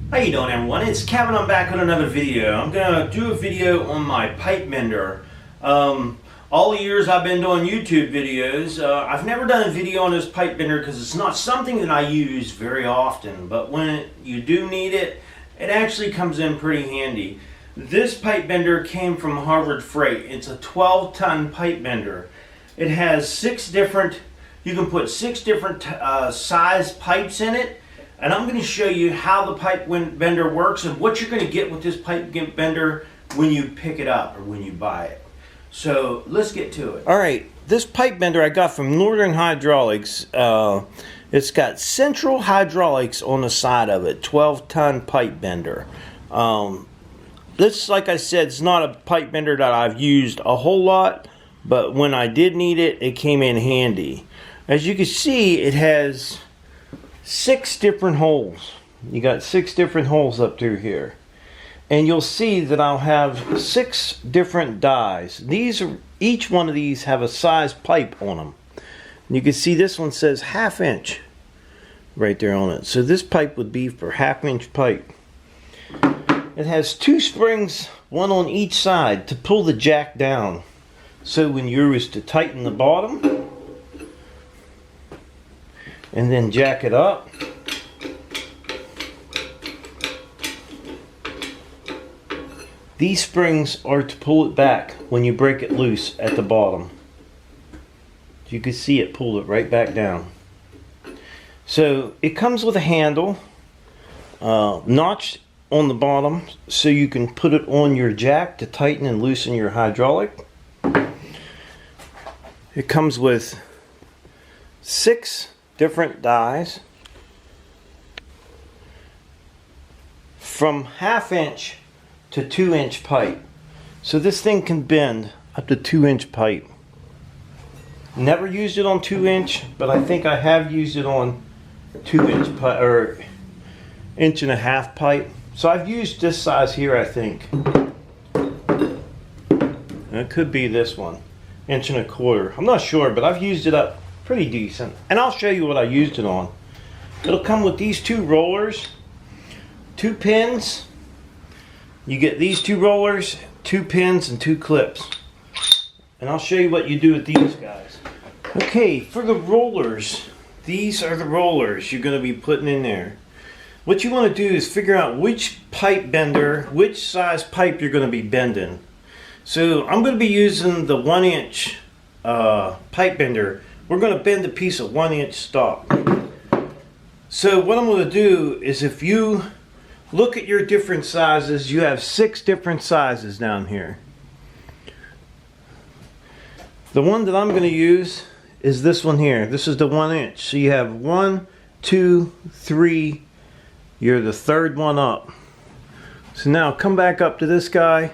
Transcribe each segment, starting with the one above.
How you doing, everyone? It's Kevin. I'm back with another video. I'm gonna do a video on my pipe bender. All the years I've been doing YouTube videos, I've never done a video on this pipe bender because it's not something that I use very often. But when you do need it, it actually comes in pretty handy. This pipe bender came from Harvard Freight. It's a 12-ton pipe bender. It has you can put six different size pipes in it. And I'm going to show you how the pipe bender works and what you're going to get with this pipe bender when you pick it up or when you buy it. So let's get to it. All right, this pipe bender I got from Northern Hydraulics. It's got central hydraulics on the side of it, 12-ton pipe bender. This, like I said, it's not a pipe bender that I've used a whole lot, but when I did need it, it came in handy. As you can see, it has 6 different holes. You got 6 different holes up through here, and you'll see that I'll have 6 different dies. Each one of these have a size pipe on them. And you can see this one says 1/2 inch right there on it, so this pipe would be for 1/2 inch pipe. It has 2 springs, one on each side, to pull the jack down, so when you was to tighten the bottom and then jack it up, these springs are to pull it back when you break it loose at the bottom. You can see it pulled it right back down. So it comes with a handle notched on the bottom so you can put it on your jack to tighten and loosen your hydraulic. It comes with 6 different dies from 1/2 inch to 2 inch pipe. So this thing can bend up to 2 inch pipe. Never used it on 2 inch, but I think I have used it on 2 inch pipe or 1.5 inch pipe. So I've used this size here, I think. And it could be this one, 1.25 inch. I'm not sure, but I've used it up pretty decent, and I'll show you what I used it on. It'll come with these 2 rollers, 2 pins. You get these 2 rollers, 2 pins, and 2 clips. And I'll show you what you do with these guys. Okay, for the rollers, these are the rollers you're going to be putting in there. What you want to do is figure out which pipe bender, which size pipe you're going to be bending. So I'm going to be using the 1 inch pipe bender. We're going to bend a piece of 1 inch stock. So what I'm going to do is, if you look at your different sizes, you have 6 different sizes down here. The one that I'm going to use is this one here. This is the 1 inch. So you have 1, 2, 3. You're the 3rd one up. So now come back up to this guy.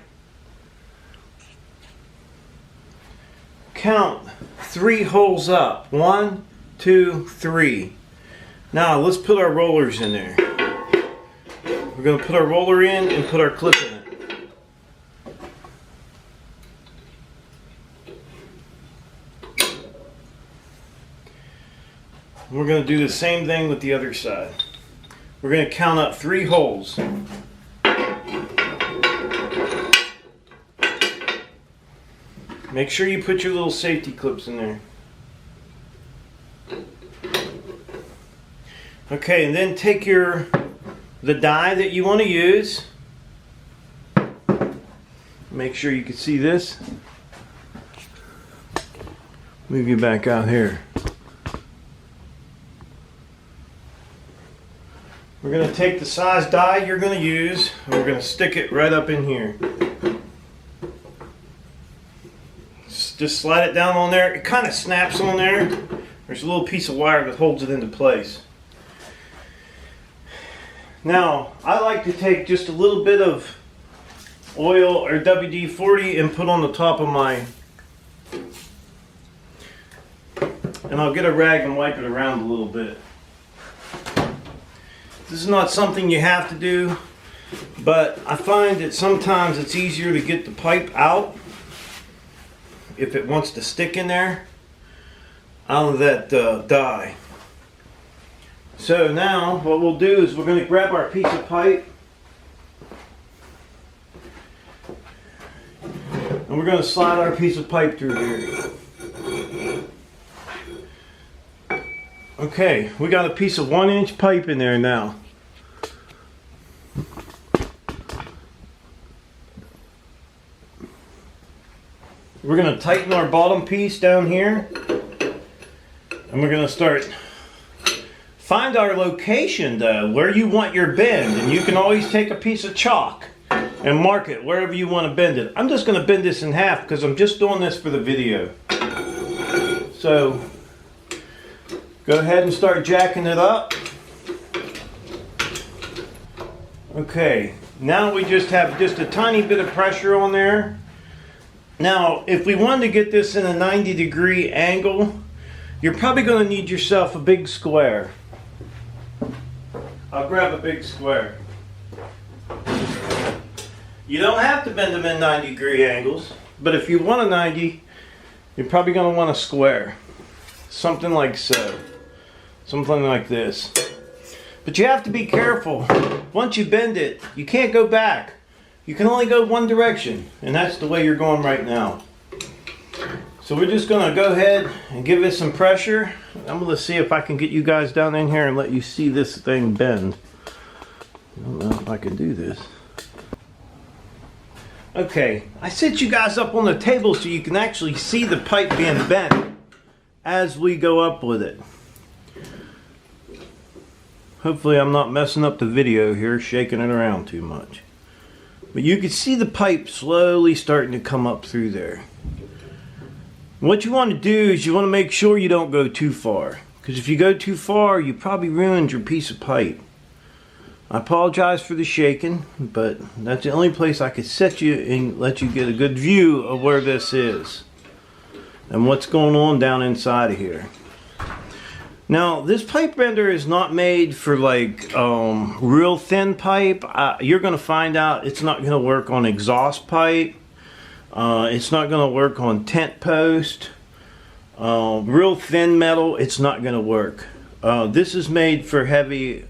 Count 3 holes up. 1, 2, 3. Now let's put our rollers in there. We're going to put our roller in and put our clip in it. We're going to do the same thing with the other side. We're going to count up 3 holes. Make sure you put your little safety clips in there. Okay, and then take the die that you want to use. Make sure you can see this. Move you back out here. We're going to take the size die you're going to use, and we're going to stick it right up in here. Just slide it down on there. It kind of snaps on there. There's a little piece of wire that holds it into place. Now, I like to take just a little bit of oil or WD-40 and put on the top of my, and I'll get a rag and wipe it around a little bit. This is not something you have to do, but I find that sometimes it's easier to get the pipe out if it wants to stick in there out of that die. So now what we'll do is we're going to grab our piece of pipe and we're going to slide our piece of pipe through here. Okay, we got a piece of 1-inch pipe in there now. We're going to tighten our bottom piece down here and we're going to start. Find our location though, where you want your bend, and you can always take a piece of chalk and mark it wherever you want to bend it. I'm just going to bend this in half because I'm just doing this for the video. So go ahead and start jacking it up. Okay, now we just have just a tiny bit of pressure on there. Now if we wanted to get this in a 90-degree angle, you're probably going to need yourself a big square. I'll grab a big square. You don't have to bend them in 90-degree angles, but if you want a 90, you're probably going to want a square. Something like so. Something like this. But you have to be careful. Once you bend it, you can't go back. You can only go one direction, and that's the way you're going right now. So we're just going to go ahead and give it some pressure. I'm going to see if I can get you guys down in here and let you see this thing bend. I don't know if I can do this. Okay, I set you guys up on the table so you can actually see the pipe being bent as we go up with it. Hopefully I'm not messing up the video here, shaking it around too much. But you can see the pipe slowly starting to come up through there. What you want to do is you want to make sure you don't go too far. Because if you go too far, you probably ruined your piece of pipe. I apologize for the shaking, but that's the only place I could set you and let you get a good view of where this is. And what's going on down inside of here. Now, this pipe bender is not made for like real thin pipe. You're going to find out it's not going to work on exhaust pipe. It's not going to work on tent post. Real thin metal, it's not going to work. This is made for heavy,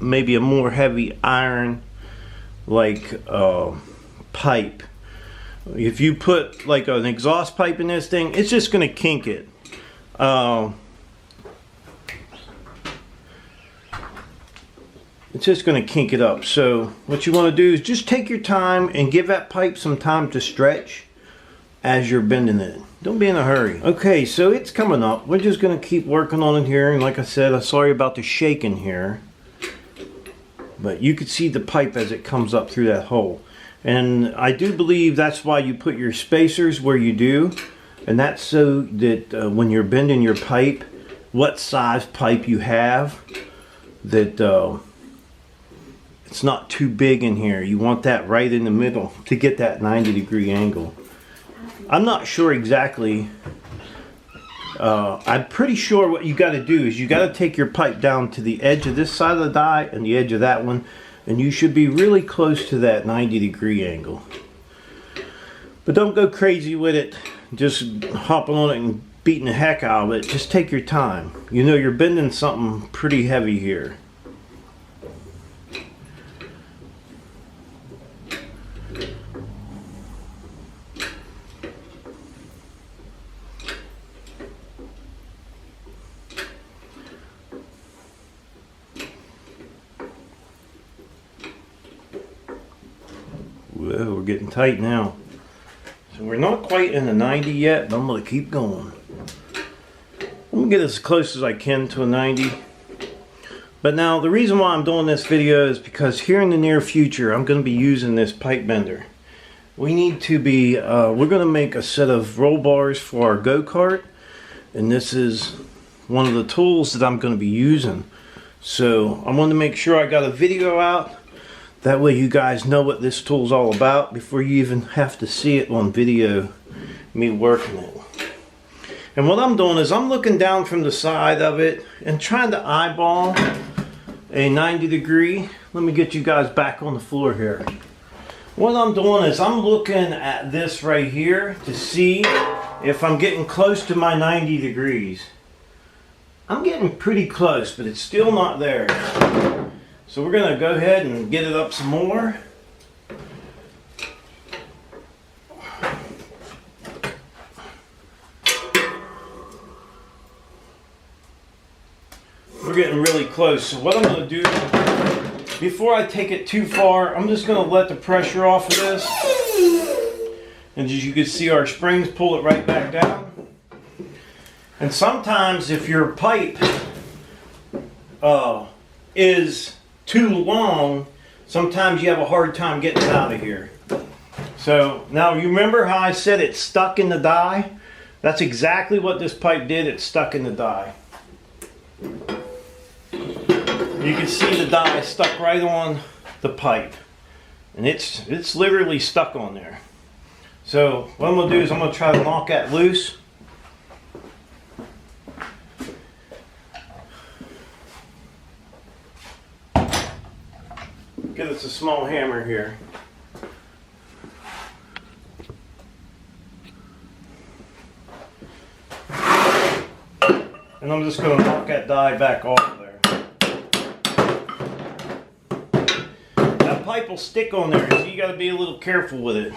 maybe a more heavy iron like pipe. If you put like an exhaust pipe in this thing, it's just going to kink it. It's just going to kink it up. So what you want to do is just take your time and give that pipe some time to stretch as you're bending it. Don't be in a hurry. Okay, so it's coming up. We're just going to keep working on it here. And like I said, I'm sorry about the shaking here. But you can see the pipe as it comes up through that hole. And I do believe that's why you put your spacers where you do. And that's so that when you're bending your pipe, what size pipe you have, that it's not too big in here. You want that right in the middle to get that 90-degree angle. I'm not sure exactly. I'm pretty sure what you got to do is you got to take your pipe down to the edge of this side of the die and the edge of that one, and you should be really close to that 90-degree angle. But don't go crazy with it, just hopping on it and beating the heck out of it. Just take your time. You know you're bending something pretty heavy here. Whoa, we're getting tight now. So we're not quite in the 90 yet, but I'm going to keep going. I'm going to get as close as I can to a 90. But now the reason why I'm doing this video is because here in the near future I'm going to be using this pipe bender. We need to be, we're going to make a set of roll bars for our go-kart. And this is one of the tools that I'm going to be using. So I want to make sure I got a video out. That way you guys know what this tool's all about before you even have to see it on video, me working it. And what I'm doing is I'm looking down from the side of it and trying to eyeball a 90-degree. Let me get you guys back on the floor here. What I'm doing is I'm looking at this right here to see if I'm getting close to my 90 degrees. I'm getting pretty close, but it's still not there. So we're gonna go ahead and get it up some more. We're getting really close. So what I'm gonna do, before I take it too far, I'm just gonna let the pressure off of this. And as you can see, our springs pull it right back down. And sometimes if your pipe is too long, sometimes you have a hard time getting it out of here. So now you remember how I said it stuck in the die? That's exactly what this pipe did. It stuck in the die. You can see the die stuck right on the pipe. And it's literally stuck on there. So what I'm going to do is I'm going to try to knock that loose. Get us a small hammer here. And I'm just going to knock that die back off of there. That pipe will stick on there, so you got to be a little careful with it.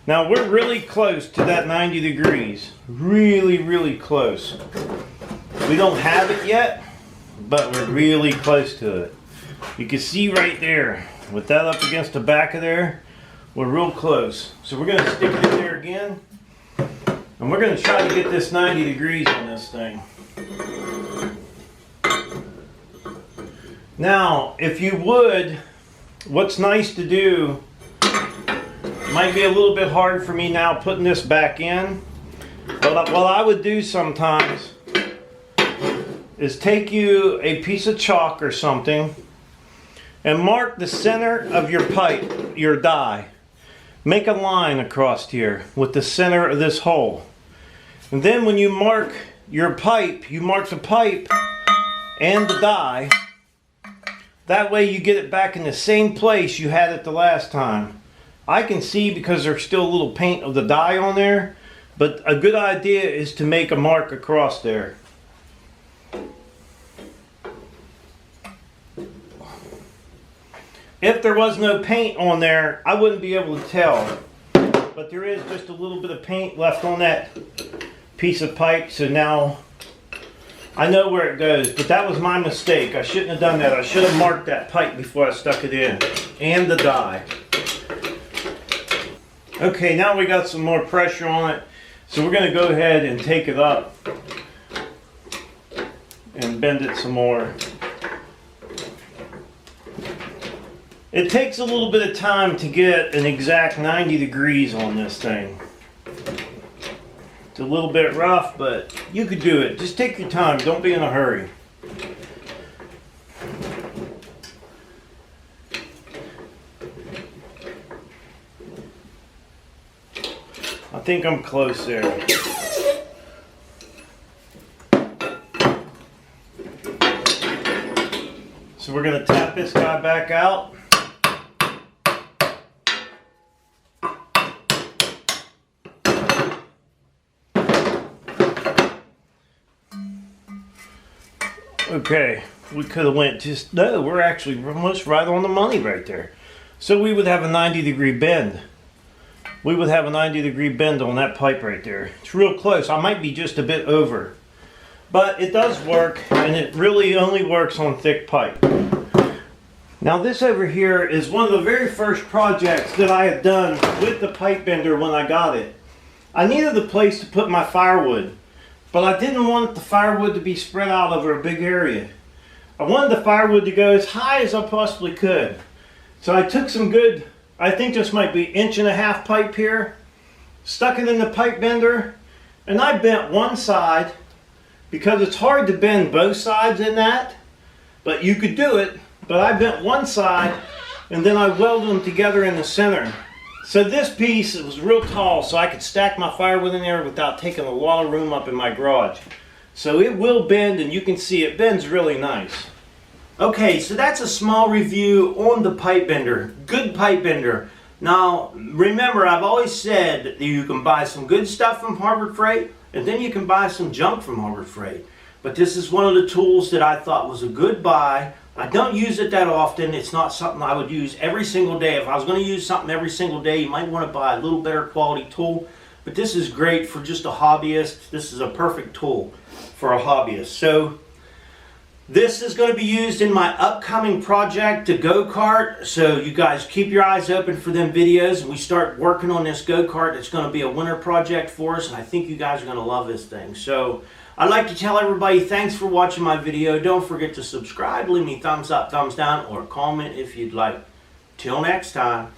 Now we're really close to that 90 degrees. Really, really close. We don't have it yet, but we're really close to it. You can see right there, with that up against the back of there, we're real close. So we're going to stick it in there again, and we're going to try to get this 90 degrees on this thing. Now, if you would, what's nice to do, might be a little bit hard for me now putting this back in, but what I would do sometimes is take you a piece of chalk or something and mark the center of your pipe, your die. Make a line across here with the center of this hole. And then when you mark your pipe, you mark the pipe and the die. That way you get it back in the same place you had it the last time. I can see because there's still a little paint of the die on there, but a good idea is to make a mark across there. If there was no paint on there, I wouldn't be able to tell. But there is just a little bit of paint left on that piece of pipe, so now I know where it goes. But that was my mistake. I shouldn't have done that. I should have marked that pipe before I stuck it in. And the die. Okay, now we got some more pressure on it. So we're going to go ahead and take it up and bend it some more. It takes a little bit of time to get an exact 90 degrees on this thing. It's a little bit rough, but you could do it. Just take your time. Don't be in a hurry. I think I'm close there. So we're going to tap this guy back out. Okay, we could have went just, no, we're actually almost right on the money right there. So we would have a 90-degree bend. We would have a 90-degree bend on that pipe right there. It's real close. I might be just a bit over. But it does work, and it really only works on thick pipe. Now this over here is one of the very first projects that I had done with the pipe bender when I got it. I needed a place to put my firewood. But I didn't want the firewood to be spread out over a big area. I wanted the firewood to go as high as I possibly could. So I took some good, I think this might be 1.5 inch pipe here, stuck it in the pipe bender, and I bent one side because it's hard to bend both sides in that, but you could do it. But I bent one side and then I welded them together in the center. So this piece, it was real tall, so I could stack my firewood in there without taking a lot of room up in my garage. So it will bend, and you can see it bends really nice. Okay, so that's a small review on the pipe bender. Good pipe bender. Now, remember, I've always said that you can buy some good stuff from Harbor Freight, and then you can buy some junk from Harbor Freight. But this is one of the tools that I thought was a good buy. I don't use it that often. It's not something I would use every single day. If I was going to use something every single day, you might want to buy a little better quality tool. But this is great for just a hobbyist. This is a perfect tool for a hobbyist. So this is going to be used in my upcoming project, the go-kart. So you guys keep your eyes open for them videos. We start working on this go-kart. It's going to be a winter project for us, and I think you guys are going to love this thing. So I'd like to tell everybody thanks for watching my video. Don't forget to subscribe, leave me thumbs up, thumbs down, or comment if you'd like. Till next time.